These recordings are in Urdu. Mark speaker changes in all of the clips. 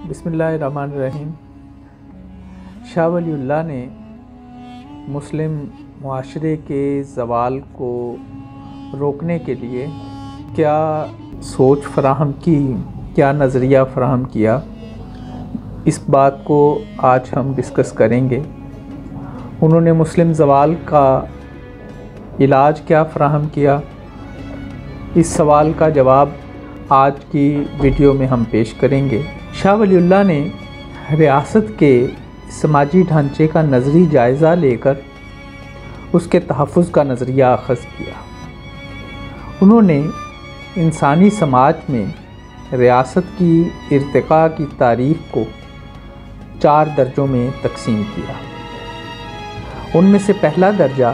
Speaker 1: بسم اللہ الرحمن الرحیم۔ شاہ ولی اللہ نے مسلم معاشرے کے زوال کو روکنے کے لیے کیا سوچ فراہم کی، کیا نظریہ فراہم کیا، اس بات کو آج ہم ڈسکس کریں گے۔ انہوں نے مسلم زوال کا علاج کیا فراہم کیا، اس سوال کا جواب آج کی ویڈیو میں ہم پیش کریں گے۔ شاہ ولی اللہ نے ریاست کے سماجی ڈھانچے کا نظری جائزہ لے کر اس کے تحفظ کا نظریہ اخذ کیا۔ انہوں نے انسانی سماج میں ریاست کی ارتقاء کی تعریف کو 4 درجوں میں تقسیم کیا۔ ان میں سے پہلا درجہ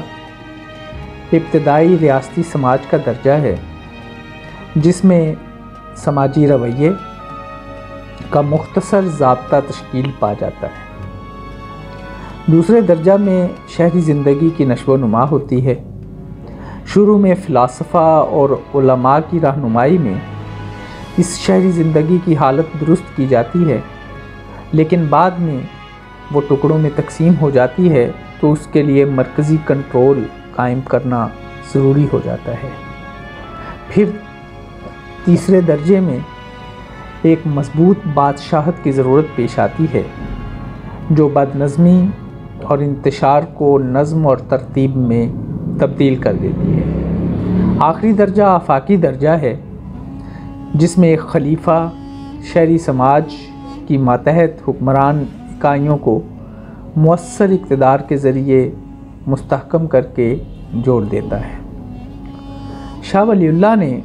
Speaker 1: ابتدائی ریاستی سماج کا درجہ ہے، جس میں سماجی رویے کا مختصر ضابطہ تشکیل پا جاتا ہے۔ دوسرے درجہ میں شہری زندگی کی نشو و نما ہوتی ہے۔ شروع میں فلاسفہ اور علماء کی رہنمائی میں اس شہری زندگی کی حالت درست کی جاتی ہے، لیکن بعد میں وہ ٹکڑوں میں تقسیم ہو جاتی ہے تو اس کے لیے مرکزی کنٹرول قائم کرنا ضروری ہو جاتا ہے۔ پھر تیسرے درجے میں ایک مضبوط بادشاہت کی ضرورت پیش آتی ہے، جو بد نظمی اور انتشار کو نظم اور ترتیب میں تبدیل کر دیتی ہے۔ آخری درجہ آفاقی درجہ ہے، جس میں ایک خلیفہ شہری سماج کی ماتحت حکمران اکائیوں کو مؤثر اقتدار کے ذریعے مستحکم کر کے جوڑ دیتا ہے۔ شاہ ولی اللہ نے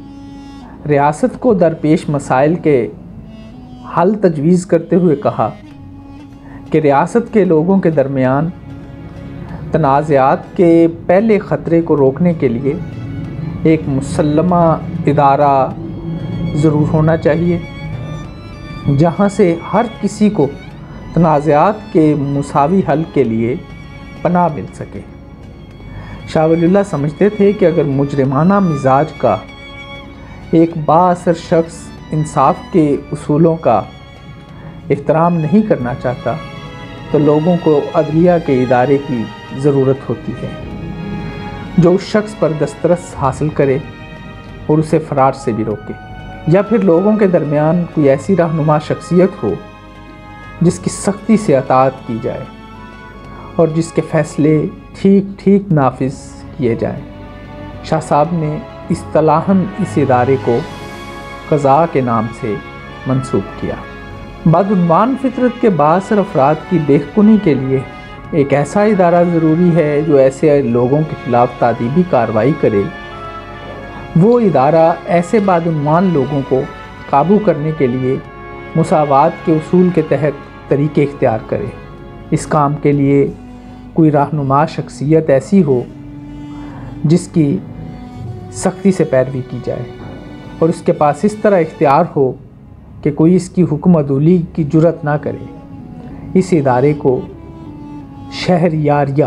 Speaker 1: ریاست کو درپیش مسائل کے حل تجویز کرتے ہوئے کہا کہ ریاست کے لوگوں کے درمیان تنازعات کے پہلے خطرے کو روکنے کے لیے ایک مسلمہ ادارہ ضرور ہونا چاہیے، جہاں سے ہر کسی کو تنازعات کے مساوی حل کے لیے پناہ مل سکے۔ شاہ ولی اللہ سمجھتے تھے کہ اگر مجرمانہ مزاج کا ایک بااثر شخص انصاف کے اصولوں کا احترام نہیں کرنا چاہتا تو لوگوں کو عدلیہ کے ادارے کی ضرورت ہوتی ہے، جو اس شخص پر دسترس حاصل کرے اور اسے فرار سے بھی روکے، یا پھر لوگوں کے درمیان کوئی ایسی رہنما شخصیت ہو جس کی سختی سے اطاعت کی جائے اور جس کے فیصلے ٹھیک نافذ کیے جائیں۔ شاہ صاحب نے اصطلاحاً اس ادارے کو قضاء کے نام سے منسوب کیا۔ بدعنوان فطرت کے بااثر افراد کی بہکونی کے لیے ایک ایسا ادارہ ضروری ہے جو ایسے لوگوں کے خلاف تادیبی کارروائی کرے۔ وہ ادارہ ایسے بدعنوان لوگوں کو قابو کرنے کے لیے مساوات کے اصول کے تحت طریقے اختیار کرے۔ اس کام کے لیے کوئی رہنما شخصیت ایسی ہو جس کی سختی سے پیروی کی جائے اور اس کے پاس اس طرح اختیار ہو کہ کوئی اس کی حکم عدولی کی جرات نہ کرے۔ اس ادارے کو شہریاریہ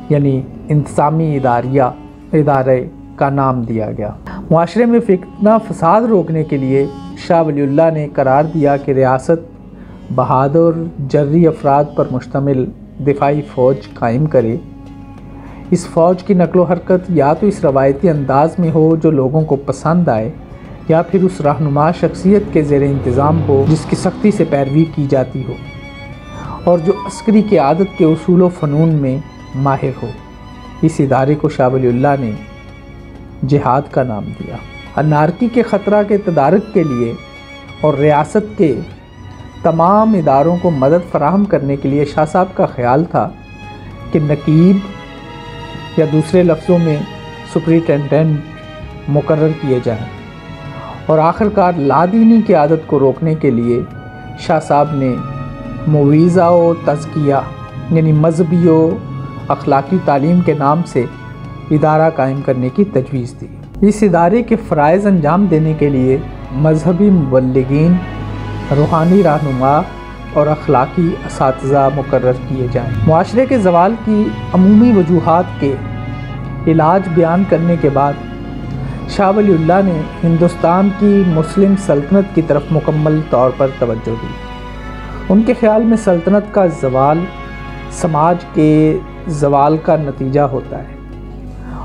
Speaker 1: یعنی انتظامی ادارے کا نام دیا گیا۔ معاشرے میں فتنہ فساد روکنے کے لیے شاہ ولی اللہ نے قرار دیا کہ ریاست بہادر جرری افراد پر مشتمل دفاعی فوج قائم کرے۔ اس فوج کی نقل و حرکت یا تو اس روایتی انداز میں ہو جو لوگوں کو پسند آئے، یا پھر اس رہنما شخصیت کے زیر انتظام ہو جس کی سختی سے پیروی کی جاتی ہو اور جو عسکری قیادت کے اصول و فنون میں ماہر ہو۔ اس ادارے کو شاہ ولی اللہ نے جہاد کا نام دیا۔ انارکی کے خطرہ کے تدارک کے لیے اور ریاست کے تمام اداروں کو مدد فراہم کرنے کے لیے شاہ صاحب کا خیال تھا کہ نقیب یا دوسرے لفظوں میں سپرنٹینڈنٹ مقرر کیے جائیں، اور آخرکار لادینی کی عادت کو روکنے کے لیے شاہ صاحب نے موعظہ و تزکیہ یعنی مذہبی و اخلاقی تعلیم کے نام سے ادارہ قائم کرنے کی تجویز دی۔ اس ادارے کے فرائض انجام دینے کے لیے مذہبی مبلغین، روحانی رہنما اور اخلاقی اساتذہ مقرر کیے جائیں۔ معاشرے کے زوال کی عمومی وجوہات کے علاج بیان کرنے کے بعد شاہ ولی اللہ نے ہندوستان کی مسلم سلطنت کی طرف مکمل طور پر توجہ دی۔ ان کے خیال میں سلطنت کا زوال سماج کے زوال کا نتیجہ ہوتا ہے،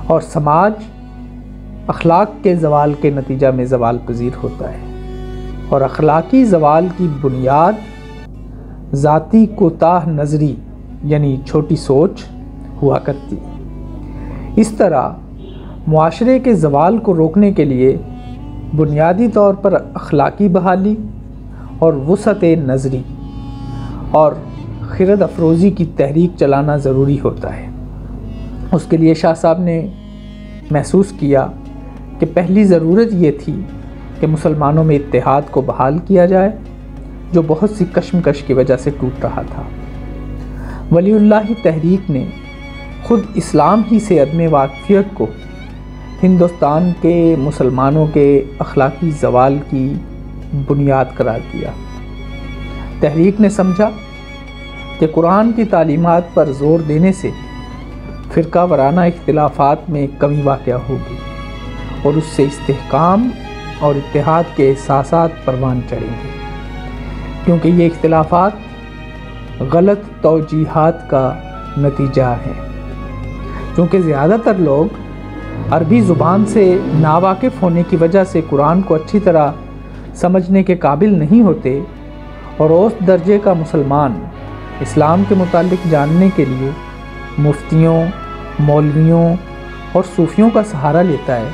Speaker 1: اور سماج اخلاق کے زوال کے نتیجہ میں زوال پذیر ہوتا ہے، اور اخلاقی زوال کی بنیاد ذاتی کوتاہ نظری یعنی چھوٹی سوچ ہوا کرتی ہے۔ اس طرح معاشرے کے زوال کو روکنے کے لیے بنیادی طور پر اخلاقی بحالی اور وسعت نظری اور خرد افروزی کی تحریک چلانا ضروری ہوتا ہے۔ اس کے لیے شاہ صاحب نے محسوس کیا کہ پہلی ضرورت یہ تھی کہ مسلمانوں میں اتحاد کو بحال کیا جائے، جو بہت سی کشمکش کی وجہ سے ٹوٹ رہا تھا۔ ولی اللہ تحریک نے خود اسلام ہی سے عدم واقفیت کو ہندوستان کے مسلمانوں کے اخلاقی زوال کی بنیاد قرار دیا۔ تحریک نے سمجھا کہ قرآن کی تعلیمات پر زور دینے سے فرقہ وارانہ اختلافات میں کمی واقع ہوگی، اور اس سے استحکام اور اتحاد کے احساسات پروان چڑھیں گے، کیونکہ یہ اختلافات غلط توجیہات کا نتیجہ ہے۔ کیونکہ زیادہ تر لوگ عربی زبان سے ناواقف ہونے کی وجہ سے قرآن کو اچھی طرح سمجھنے کے قابل نہیں ہوتے، اور اوسط درجے کا مسلمان اسلام کے متعلق جاننے کے لیے مفتیوں، مولویوں اور صوفیوں کا سہارا لیتا ہے۔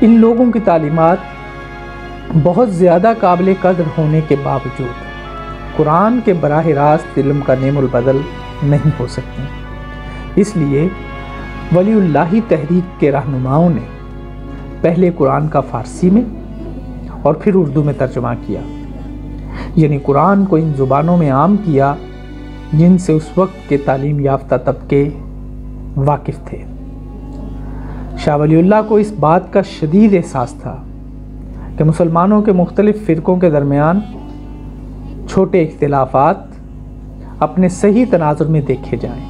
Speaker 1: ان لوگوں کی تعلیمات بہت زیادہ قابل قدر ہونے کے باوجود قرآن کے براہ راست علم کا نعم البدل نہیں ہو سکتے۔ اس لیے ولی اللہ تحریک کے رہنماؤں نے پہلے قرآن کا فارسی میں اور پھر اردو میں ترجمہ کیا، یعنی قرآن کو ان زبانوں میں عام کیا جن سے اس وقت کے تعلیم یافتہ طبقے واقف تھے۔ شاہ ولی اللہ کو اس بات کا شدید احساس تھا کہ مسلمانوں کے مختلف فرقوں کے درمیان چھوٹے اختلافات اپنے صحیح تناظر میں دیکھے جائیں۔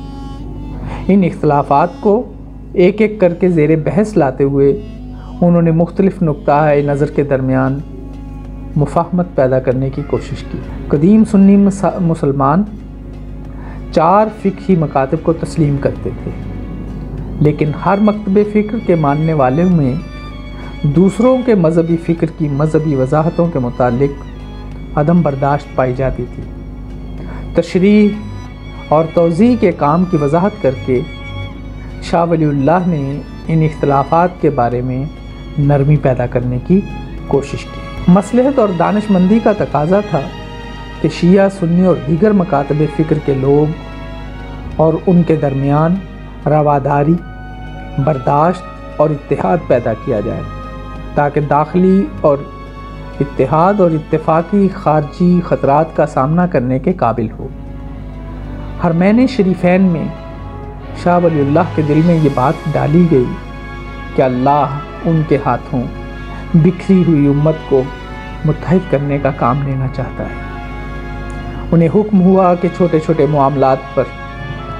Speaker 1: ان اختلافات کو ایک ایک کر کے زیر بحث لاتے ہوئے انہوں نے مختلف نقطہ نظر کے درمیان مفاہمت پیدا کرنے کی کوشش کی۔ قدیم سنی مسلمان 4 فقہی مکاتب کو تسلیم کرتے تھے، لیکن ہر مکتب فکر کے ماننے والوں میں دوسروں کے مذہبی فکر کی مذہبی وضاحتوں کے متعلق عدم برداشت پائی جاتی تھی۔ تشریح اور توضیح کے کام کی وضاحت کر کے شاہ ولی اللہ نے ان اختلافات کے بارے میں نرمی پیدا کرنے کی کوشش کی۔ مصلحت اور دانش مندی کا تقاضا تھا کہ شیعہ، سنی اور دیگر مکاتب فکر کے لوگ اور ان کے درمیان رواداری، برداشت اور اتحاد پیدا کیا جائے، تاکہ داخلی اور اتحاد اور اتفاقی خارجی خطرات کا سامنا کرنے کے قابل ہو۔ حرمین شریفین میں شاہ ولی اللہ کے دل میں یہ بات ڈالی گئی کہ اللہ ان کے ہاتھوں بکھری ہوئی امت کو متحد کرنے کا کام لینا چاہتا ہے۔ انہیں حکم ہوا کہ چھوٹے چھوٹے معاملات پر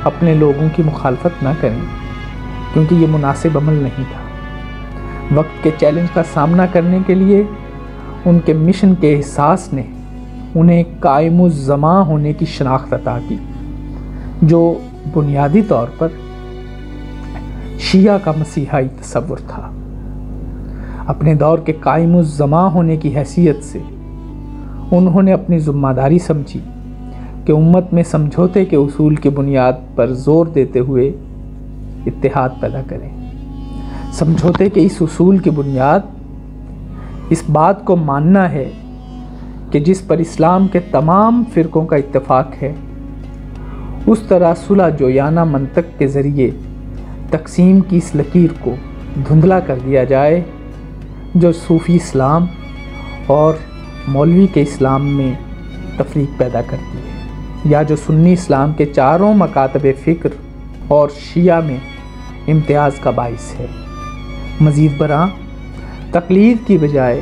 Speaker 1: اپنے لوگوں کی مخالفت نہ کریں، کیونکہ یہ مناسب عمل نہیں تھا۔ وقت کے چیلنج کا سامنا کرنے کے لیے ان کے مشن کے احساس نے انہیں قائم الزمان ہونے کی شناخت عطا کی، جو بنیادی طور پر شیعہ کا مسیحائی تصور تھا۔ اپنے دور کے قائم الزمان ہونے کی حیثیت سے انہوں نے اپنی ذمہ داری سمجھی کہ امت میں سمجھوتے کے اصول کی بنیاد پر زور دیتے ہوئے اتحاد پیدا کریں۔ سمجھوتے کے اس اصول کی بنیاد اس بات کو ماننا ہے کہ جس پر اسلام کے تمام فرقوں کا اتفاق ہے، اس طرح صلح جویانہ منطق کے ذریعے تقسیم کی اس لکیر کو دھندلا کر دیا جائے جو صوفی اسلام اور مولوی کے اسلام میں تفریق پیدا کرتی ہے، یا جو سنی اسلام کے چاروں مکاتب فکر اور شیعہ میں امتیاز کا باعث ہے۔ مزید برآں تقلید کی بجائے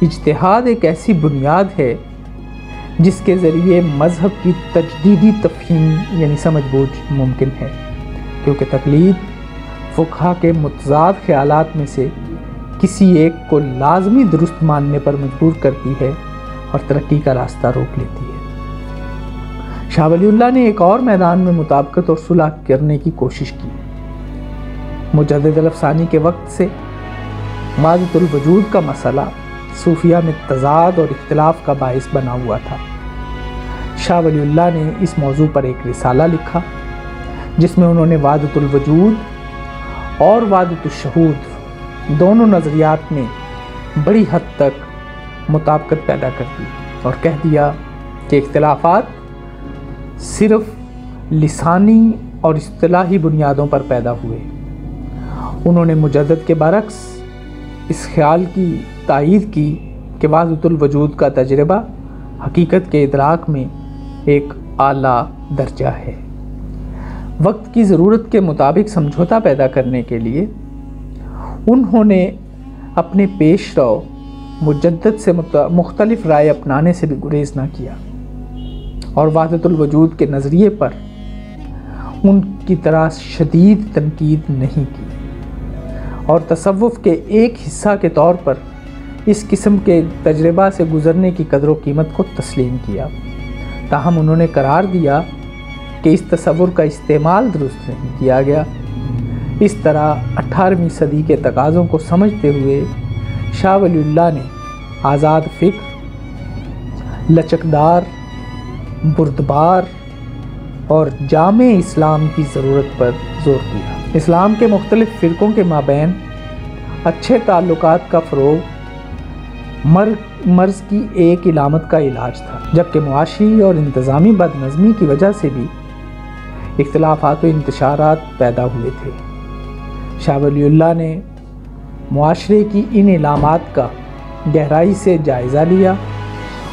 Speaker 1: اجتہاد ایک ایسی بنیاد ہے جس کے ذریعے مذہب کی تجدیدی تفہیم یعنی سمجھ بوجھ ممکن ہے، کیونکہ تقلید فقہا کے متضاد خیالات میں سے کسی ایک کو لازمی درست ماننے پر مجبور کرتی ہے اور ترقی کا راستہ روک لیتی ہے۔ شاہ ولی اللہ نے ایک اور میدان میں مطابقت اور صلح کرنے کی کوشش کی۔ مجدد الافسانی کے وقت سے وحدت الوجود کا مسئلہ صوفیہ میں تضاد اور اختلاف کا باعث بنا ہوا تھا۔ شاہ ولی اللہ نے اس موضوع پر ایک رسالہ لکھا جس میں انہوں نے وحدت الوجود اور وحدت الشہود دونوں نظریات میں بڑی حد تک مطابقت پیدا کر دی اور کہہ دیا کہ اختلافات صرف لسانی اور اصطلاحی بنیادوں پر پیدا ہوئے۔ انہوں نے مجدد کے برعکس اس خیال کی تائید کی کہ وحدت الوجود کا تجربہ حقیقت کے ادراک میں ایک اعلیٰ درجہ ہے۔ وقت کی ضرورت کے مطابق سمجھوتا پیدا کرنے کے لیے انہوں نے اپنے پیش رو مجدد سے مختلف رائے اپنانے سے بھی گریز نہ کیا اور وحدت الوجود کے نظریے پر ان کی طرح شدید تنقید نہیں کی اور تصوف کے ایک حصہ کے طور پر اس قسم کے تجربہ سے گزرنے کی قدر و قیمت کو تسلیم کیا۔ تاہم انہوں نے قرار دیا کہ اس تصور کا استعمال درست نہیں کیا گیا۔ اس طرح 18ویں صدی کے تقاضوں کو سمجھتے ہوئے شاہ ولی اللہ نے آزاد فکر، لچکدار، بردبار اور جامع اسلام کی ضرورت پر زور دیا۔ اسلام کے مختلف فرقوں کے مابین اچھے تعلقات کا فروغ مرض کی ایک علامت کا علاج تھا، جبکہ معاشی اور انتظامی بد نظمی کی وجہ سے بھی اختلافات و انتشارات پیدا ہوئے تھے۔ شاہ ولی اللہ نے معاشرے کی ان علامات کا گہرائی سے جائزہ لیا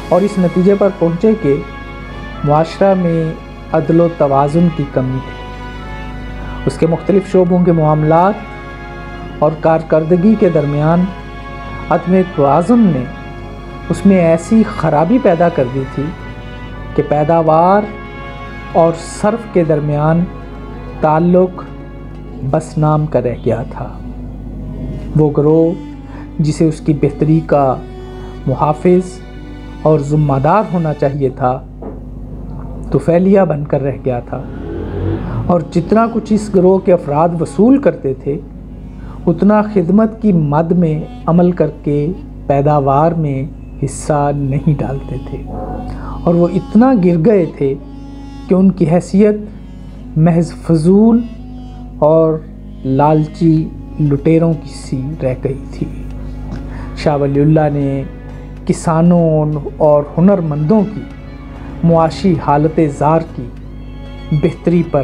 Speaker 1: اور اس نتیجے پر پہنچے کہ معاشرہ میں عدل و توازن کی کمی ہے۔ اس کے مختلف شعبوں کے معاملات اور کارکردگی کے درمیان عدم توازن نے اس میں ایسی خرابی پیدا کر دی تھی کہ پیداوار اور صرف کے درمیان تعلق بس نام کا رہ گیا تھا۔ وہ گروہ جسے اس کی بہتری کا محافظ اور ذمہ دار ہونا چاہیے تھا طفیلیہ بن کر رہ گیا تھا، اور جتنا کچھ اس گروہ کے افراد وصول کرتے تھے اتنا خدمت کی مد میں عمل کر کے پیداوار میں حصہ نہیں ڈالتے تھے، اور وہ اتنا گر گئے تھے کہ ان کی حیثیت محض فضول اور لالچی لٹیروں کی سی رہ گئی تھی۔ شاہ ولی اللہ نے کسانوں اور ہنرمندوں کی معاشی حالت زار کی بہتری پر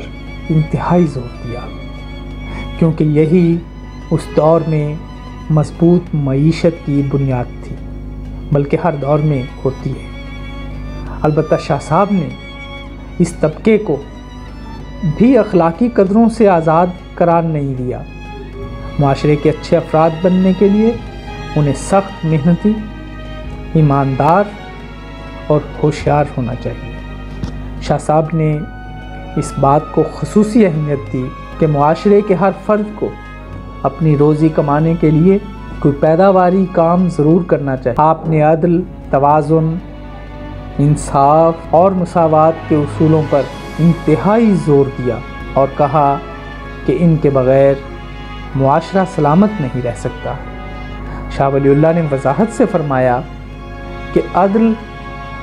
Speaker 1: انتہائی زور دیا، کیونکہ یہی اس دور میں مضبوط معیشت کی بنیاد تھی، بلکہ ہر دور میں ہوتی ہے۔ البتہ شاہ صاحب نے اس طبقے کو بھی اخلاقی قدروں سے آزاد قرار نہیں دیا۔ معاشرے کے اچھے افراد بننے کے لیے انہیں سخت محنتی، ایماندار اور ہوشیار ہونا چاہیے۔ شاہ صاحب نے اس بات کو خصوصی اہمیت دی کہ معاشرے کے ہر فرد کو اپنی روزی کمانے کے لیے کوئی پیداواری کام ضرور کرنا چاہیے۔ آپ نے عدل، توازن، انصاف اور مساوات کے اصولوں پر انتہائی زور دیا اور کہا کہ ان کے بغیر معاشرہ سلامت نہیں رہ سکتا۔ شاہ ولی اللہ نے وضاحت سے فرمایا کہ عدل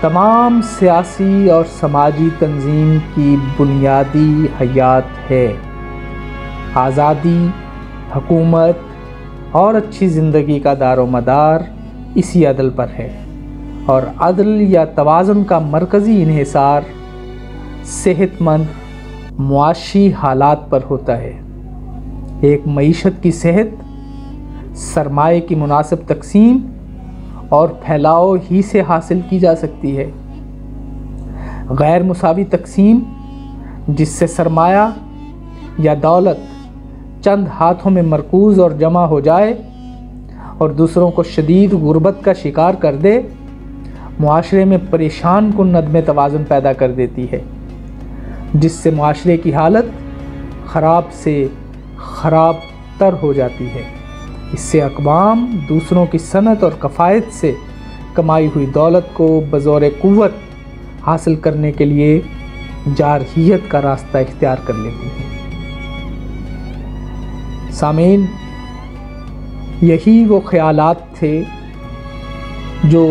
Speaker 1: تمام سیاسی اور سماجی تنظیم کی بنیادی حیات ہے۔ آزادی، حکومت اور اچھی زندگی کا دار و مدار اسی عدل پر ہے، اور عدل یا توازن کا مرکزی انحصار صحت مند معاشی حالات پر ہوتا ہے۔ ایک معیشت کی صحت سرمایہ کی مناسب تقسیم اور پھیلاؤ ہی سے حاصل کی جا سکتی ہے۔ غیر مساوی تقسیم، جس سے سرمایہ یا دولت چند ہاتھوں میں مرکوز اور جمع ہو جائے اور دوسروں کو شدید غربت کا شکار کر دے، معاشرے میں پریشان کن عدم توازن پیدا کر دیتی ہے، جس سے معاشرے کی حالت خراب سے خراب تر ہو جاتی ہے۔ اس سے اقوام دوسروں کی صنعت اور کفایت سے کمائی ہوئی دولت کو بزور قوت حاصل کرنے کے لیے جارحیت کا راستہ اختیار کر لیتی ہیں۔ سامعین، یہی وہ خیالات تھے جو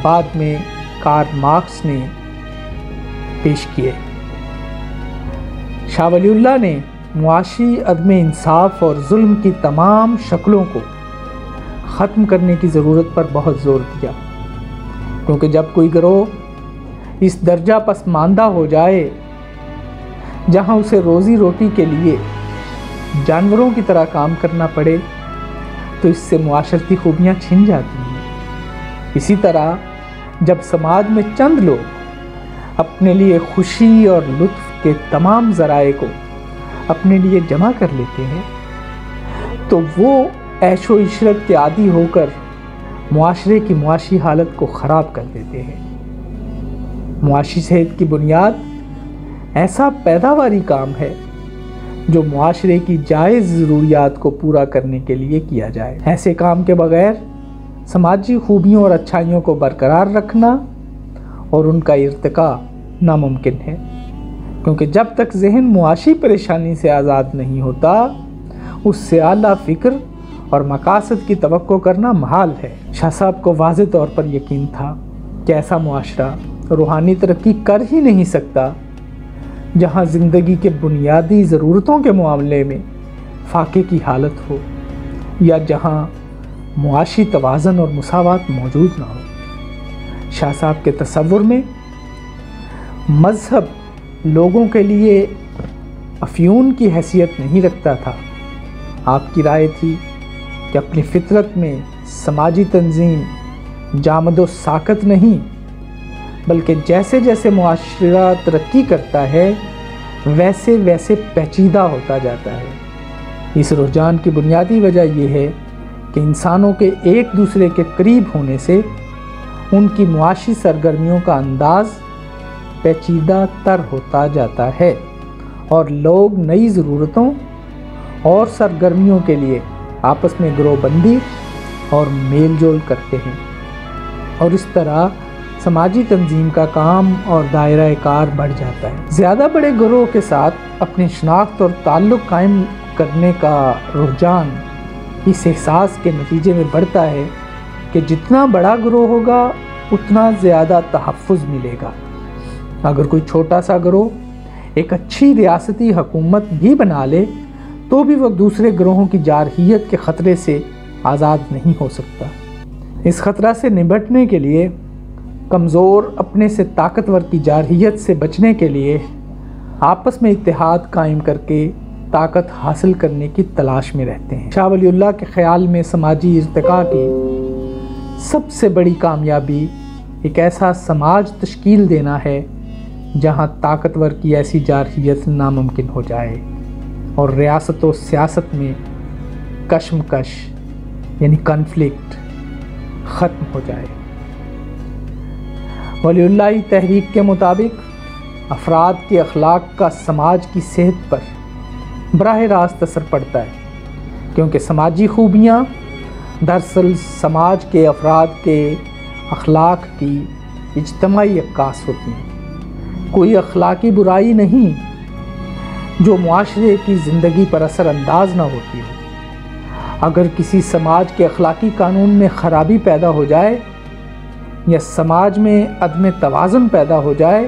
Speaker 1: بعد میں کارل مارکس نے پیش کیے۔ شاہ ولی اللہ نے معاشی عدم انصاف اور ظلم کی تمام شکلوں کو ختم کرنے کی ضرورت پر بہت زور دیا، کیونکہ جب کوئی گروہ اس درجہ پسماندہ ہو جائے جہاں اسے روزی روٹی کے لیے جانوروں کی طرح کام کرنا پڑے تو اس سے معاشرتی خوبیاں چھن جاتی ہیں۔ اسی طرح جب سماج میں چند لوگ اپنے لیے خوشی اور لطف کے تمام ذرائع کو اپنے لیے جمع کر لیتے ہیں تو وہ عیش و عشرت کے عادی ہو کر معاشرے کی معاشی حالت کو خراب کر دیتے ہیں۔ معاشی صحت کی بنیاد ایسا پیداواری کام ہے جو معاشرے کی جائز ضروریات کو پورا کرنے کے لیے کیا جائے۔ ایسے کام کے بغیر سماجی خوبیوں اور اچھائیوں کو برقرار رکھنا اور ان کا ارتقاء ناممکن ہے، کیونکہ جب تک ذہن معاشی پریشانی سے آزاد نہیں ہوتا اس سے اعلیٰ فکر اور مقاصد کی توقع کرنا محال ہے۔ شاہ صاحب کو واضح طور پر یقین تھا کہ ایسا معاشرہ روحانی ترقی کر ہی نہیں سکتا جہاں زندگی کے بنیادی ضرورتوں کے معاملے میں فاقے کی حالت ہو، یا جہاں معاشی توازن اور مساوات موجود نہ ہو۔ شاہ صاحب کے تصور میں مذہب لوگوں کے لیے افیون کی حیثیت نہیں رکھتا تھا۔ آپ کی رائے تھی کہ اپنی فطرت میں سماجی تنظیم جامد و ساکت نہیں، بلکہ جیسے جیسے معاشرہ ترقی کرتا ہے ویسے ویسے پیچیدہ ہوتا جاتا ہے۔ اس رجحان کی بنیادی وجہ یہ ہے کہ انسانوں کے ایک دوسرے کے قریب ہونے سے ان کی معاشی سرگرمیوں کا انداز پیچیدہ تر ہوتا جاتا ہے اور لوگ نئی ضرورتوں اور سرگرمیوں کے لیے آپس میں گروہ بندی اور میل جول کرتے ہیں، اور اس طرح سماجی تنظیم کا کام اور دائرہ کار بڑھ جاتا ہے۔ زیادہ بڑے گروہ کے ساتھ اپنی شناخت اور تعلق قائم کرنے کا رجحان اس احساس کے نتیجے میں بڑھتا ہے کہ جتنا بڑا گروہ ہوگا اتنا زیادہ تحفظ ملے گا۔ اگر کوئی چھوٹا سا گروہ ایک اچھی ریاستی حکومت بھی بنا لے تو بھی وہ دوسرے گروہوں کی جارحیت کے خطرے سے آزاد نہیں ہو سکتا۔ اس خطرہ سے نمٹنے کے لیے کمزور اپنے سے طاقتور کی جارحیت سے بچنے کے لیے آپس میں اتحاد قائم کر کے طاقت حاصل کرنے کی تلاش میں رہتے ہیں۔ شاہ ولی اللہ کے خیال میں سماجی ارتقاء کی سب سے بڑی کامیابی ایک ایسا سماج تشکیل دینا ہے جہاں طاقتور کی ایسی جارحیت ناممکن ہو جائے اور ریاست و سیاست میں کشمکش یعنی کنفلکٹ ختم ہو جائے۔ ولی اللہ تحریک کے مطابق افراد کے اخلاق کا سماج کی صحت پر براہ راست اثر پڑتا ہے، کیونکہ سماجی خوبیاں دراصل سماج کے افراد کے اخلاق کی اجتماعی عکاس ہوتی ہیں۔ کوئی اخلاقی برائی نہیں جو معاشرے کی زندگی پر اثر انداز نہ ہوتی ہو۔ اگر کسی سماج کے اخلاقی قانون میں خرابی پیدا ہو جائے یا سماج میں عدم توازن پیدا ہو جائے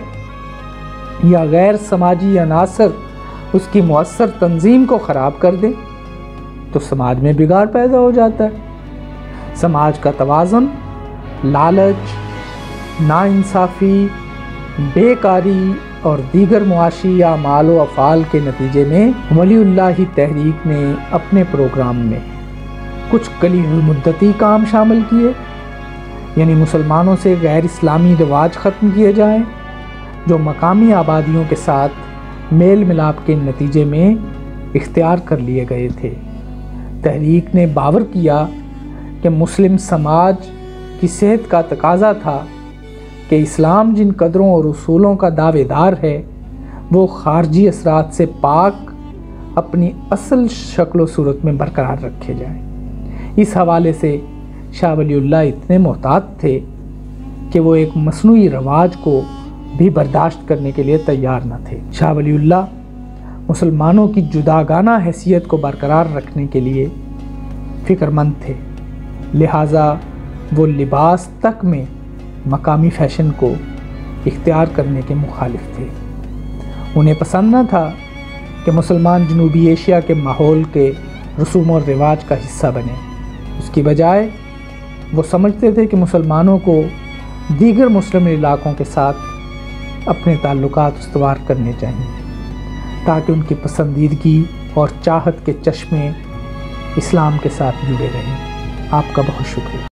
Speaker 1: یا غیر سماجی عناصر اس کی مؤثر تنظیم کو خراب کر دیں تو سماج میں بگاڑ پیدا ہو جاتا ہے۔ سماج کا توازن لالچ، ناانصافی، بیکاری اور دیگر معاشی اعمال و افعال کے نتیجے میں ولی اللہ تحریک نے اپنے پروگرام میں کچھ قلیل المدتی کام شامل کیے، یعنی مسلمانوں سے غیر اسلامی رواج ختم کیے جائیں جو مقامی آبادیوں کے ساتھ میل ملاپ کے نتیجے میں اختیار کر لیے گئے تھے۔ تحریک نے باور کیا کہ مسلم سماج کی صحت کا تقاضا تھا کہ اسلام جن قدروں اور اصولوں کا دعوے دار ہے وہ خارجی اثرات سے پاک اپنی اصل شکل و صورت میں برقرار رکھے جائیں۔ اس حوالے سے شاہ ولی اللہ اتنے محتاط تھے کہ وہ ایک مصنوعی رواج کو بھی برداشت کرنے کے لیے تیار نہ تھے۔ شاہ ولی اللہ مسلمانوں کی جداگانہ حیثیت کو برقرار رکھنے کے لیے فکر مند تھے، لہٰذا وہ لباس تک میں مقامی فیشن کو اختیار کرنے کے مخالف تھے۔ انہیں پسند نہ تھا کہ مسلمان جنوبی ایشیا کے ماحول کے رسوم و رواج کا حصہ بنے۔ اس کی بجائے وہ سمجھتے تھے کہ مسلمانوں کو دیگر مسلم علاقوں کے ساتھ اپنے تعلقات استوار کرنے چاہیے تاکہ ان کی پسندیدگی اور چاہت کے چشمے اسلام کے ساتھ جڑے رہیں۔ آپ کا بہت شکریہ۔